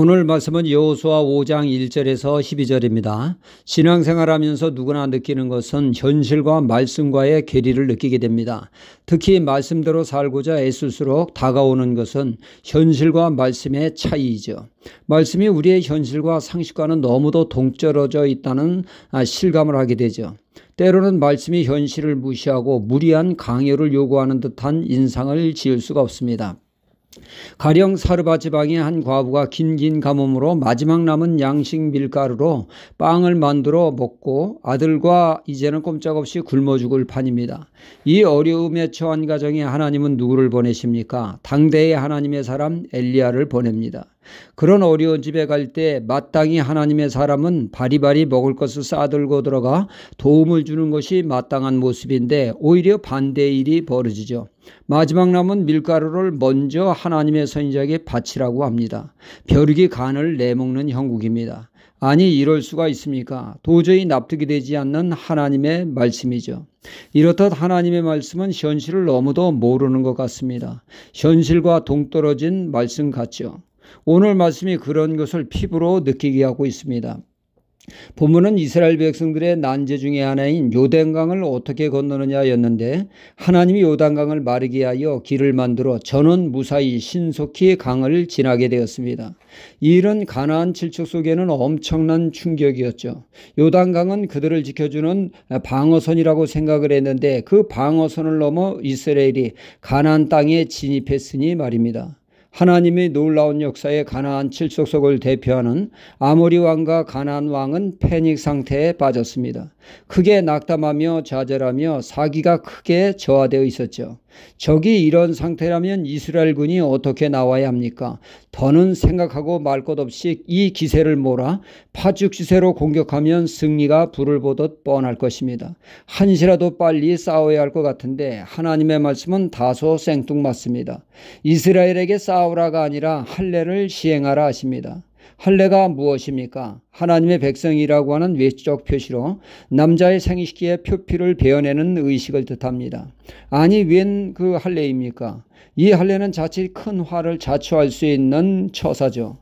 오늘 말씀은 여호수아 5장 1절에서 12절입니다. 신앙생활하면서 누구나 느끼는 것은 현실과 말씀과의 괴리를 느끼게 됩니다. 특히 말씀대로 살고자 애쓸수록 다가오는 것은 현실과 말씀의 차이이죠. 말씀이 우리의 현실과 상식과는 너무도 동떨어져 있다는 실감을 하게 되죠. 때로는 말씀이 현실을 무시하고 무리한 강요를 요구하는 듯한 인상을 지을 수가 없습니다. 가령 사르바 지방의 한 과부가 긴 가뭄으로 마지막 남은 양식 밀가루로 빵을 만들어 먹고 아들과 이제는 꼼짝없이 굶어 죽을 판입니다. 이 어려움에 처한 가정에 하나님은 누구를 보내십니까? 당대의 하나님의 사람 엘리야를 보냅니다. 그런 어려운 집에 갈 때 마땅히 하나님의 사람은 바리바리 먹을 것을 싸들고 들어가 도움을 주는 것이 마땅한 모습인데 오히려 반대의 일이 벌어지죠. 마지막 남은 밀가루를 먼저 하나님의 선지자에게 바치라고 합니다. 벼룩이 간을 내먹는 형국입니다. 아니 이럴 수가 있습니까? 도저히 납득이 되지 않는 하나님의 말씀이죠. 이렇듯 하나님의 말씀은 현실을 너무도 모르는 것 같습니다. 현실과 동떨어진 말씀 같죠. 오늘 말씀이 그런 것을 피부로 느끼게 하고 있습니다. 본문은 이스라엘 백성들의 난제 중에 하나인 요단강을 어떻게 건너느냐였는데 하나님이 요단강을 마르게 하여 길을 만들어 저는 무사히 신속히 강을 지나게 되었습니다. 이 일은 가나안 칠척 속에는 엄청난 충격이었죠. 요단강은 그들을 지켜주는 방어선이라고 생각을 했는데 그 방어선을 넘어 이스라엘이 가나안 땅에 진입했으니 말입니다. 하나님의 놀라운 역사에 가나안 칠족속을 대표하는 아모리 왕과 가나안 왕은 패닉 상태에 빠졌습니다. 크게 낙담하며 좌절하며 사기가 크게 저하되어 있었죠. 적이 이런 상태라면 이스라엘군이 어떻게 나와야 합니까? 더는 생각하고 말 것 없이 이 기세를 몰아 파죽지세로 공격하면 승리가 불을 보듯 뻔할 것입니다. 한시라도 빨리 싸워야 할 것 같은데 하나님의 말씀은 다소 생뚱맞습니다. 이스라엘에게 싸우라가 아니라 할례를 시행하라 하십니다. 할례가 무엇입니까? 하나님의 백성이라고 하는 외적 표시로 남자의 생식기에 표피를 베어내는 의식을 뜻합니다. 아니 웬 그 할례입니까? 이 할례는 자칫 큰 화를 자초할 수 있는 처사죠.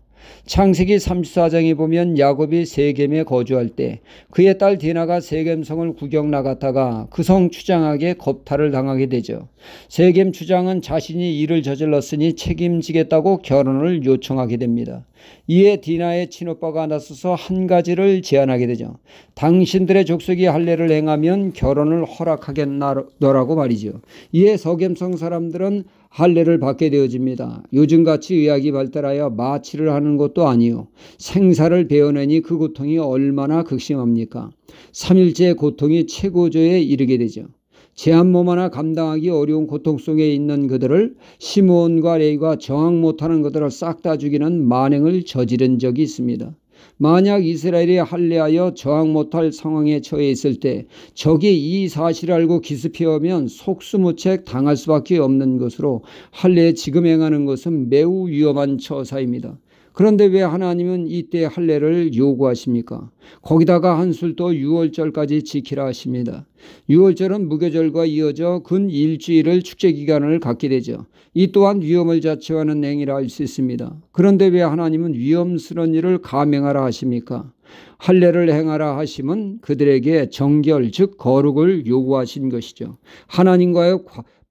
창세기 34장에 보면 야곱이 세겜에 거주할 때 그의 딸 디나가 세겜성을 구경 나갔다가 그 성 추장에게 겁탈을 당하게 되죠. 세겜 추장은 자신이 일을 저질렀으니 책임지겠다고 결혼을 요청하게 됩니다. 이에 디나의 친오빠가 나서서 한 가지를 제안하게 되죠. 당신들의 족속이 할례를 행하면 결혼을 허락하겠노라고 말이죠. 이에 서겜성 사람들은 할례를 받게 되어집니다. 요즘같이 의학이 발달하여 마취를 하는 것도 아니요. 생사를 베어내니 그 고통이 얼마나 극심합니까? 3일째 고통이 최고조에 이르게 되죠. 제 한 몸 하나 감당하기 어려운 고통 속에 있는 그들을 시므온과 레위가 저항 못하는 그들을 싹 다 죽이는 만행을 저지른 적이 있습니다. 만약 이스라엘이 할례하여 저항 못할 상황에 처해 있을 때 적이 이 사실을 알고 기습해오면 속수무책 당할 수밖에 없는 것으로 할례에 지금 행하는 것은 매우 위험한 처사입니다. 그런데 왜 하나님은 이때 할례를 요구하십니까? 거기다가 한술 더 유월절까지 지키라 하십니다. 유월절은 무교절과 이어져 근 일주일을 축제기간을 갖게 되죠. 이 또한 위험을 자초하는 행위라 할 수 있습니다. 그런데 왜 하나님은 위험스러운 일을 감행하라 하십니까? 할례를 행하라 하심은 그들에게 정결 즉 거룩을 요구하신 것이죠. 하나님과의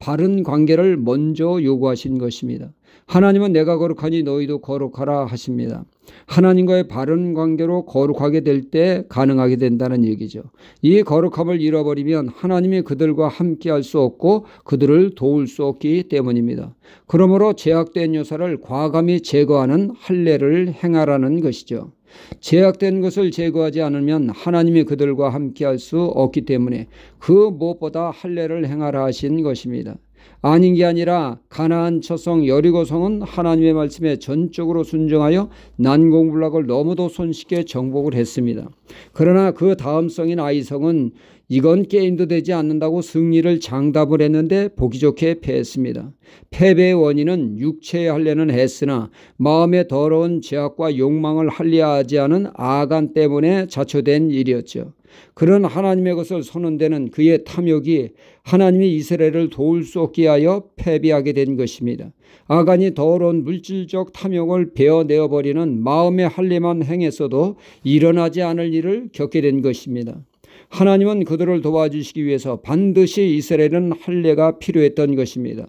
바른 관계를 먼저 요구하신 것입니다. 하나님은 내가 거룩하니 너희도 거룩하라 하십니다. 하나님과의 바른 관계로 거룩하게 될 때 가능하게 된다는 얘기죠. 이 거룩함을 잃어버리면 하나님이 그들과 함께 할 수 없고 그들을 도울 수 없기 때문입니다. 그러므로 제약된 요소를 과감히 제거하는 할례를 행하라는 것이죠. 제약된 것을 제거하지 않으면 하나님이 그들과 함께 할 수 없기 때문에 그 무엇보다 할례를 행하라 하신 것입니다. 아닌 게 아니라 가나안 처성 여리고성은 하나님의 말씀에 전적으로 순종하여 난공불락을 너무도 손쉽게 정복을 했습니다. 그러나 그 다음 성인 아이성은 이건 게임도 되지 않는다고 승리를 장담을 했는데 보기 좋게 패했습니다. 패배의 원인은 육체의 할례는 했으나 마음의 더러운 죄악과 욕망을 할례하지 않은 아간 때문에 자초된 일이었죠. 그런 하나님의 것을 선언되는 그의 탐욕이 하나님이 이스라엘을 도울 수 없게 하여 패배하게 된 것입니다. 아간이 더러운 물질적 탐욕을 베어내어버리는 마음의 할례만 행했어도 일어나지 않을 일을 겪게 된 것입니다. 하나님은 그들을 도와주시기 위해서 반드시 이스라엘은 할례가 필요했던 것입니다.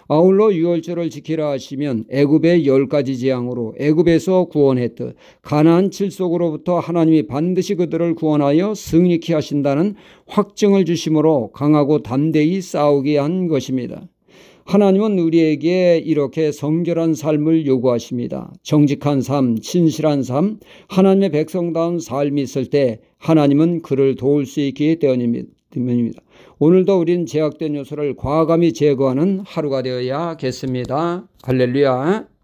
아울러 유월절을 지키라 하시면 애굽의 10가지 재앙으로 애굽에서 구원했듯 가나안 칠속으로부터 하나님이 반드시 그들을 구원하여 승리케 하신다는 확증을 주심으로 강하고 담대히 싸우게 한 것입니다. 하나님은 우리에게 이렇게 성결한 삶을 요구하십니다. 정직한 삶, 신실한 삶, 하나님의 백성다운 삶이 있을 때 하나님은 그를 도울 수 있기 때문입니다. 오늘도 우리는 제약된 요소를 과감히 제거하는 하루가 되어야겠습니다. 할렐루야.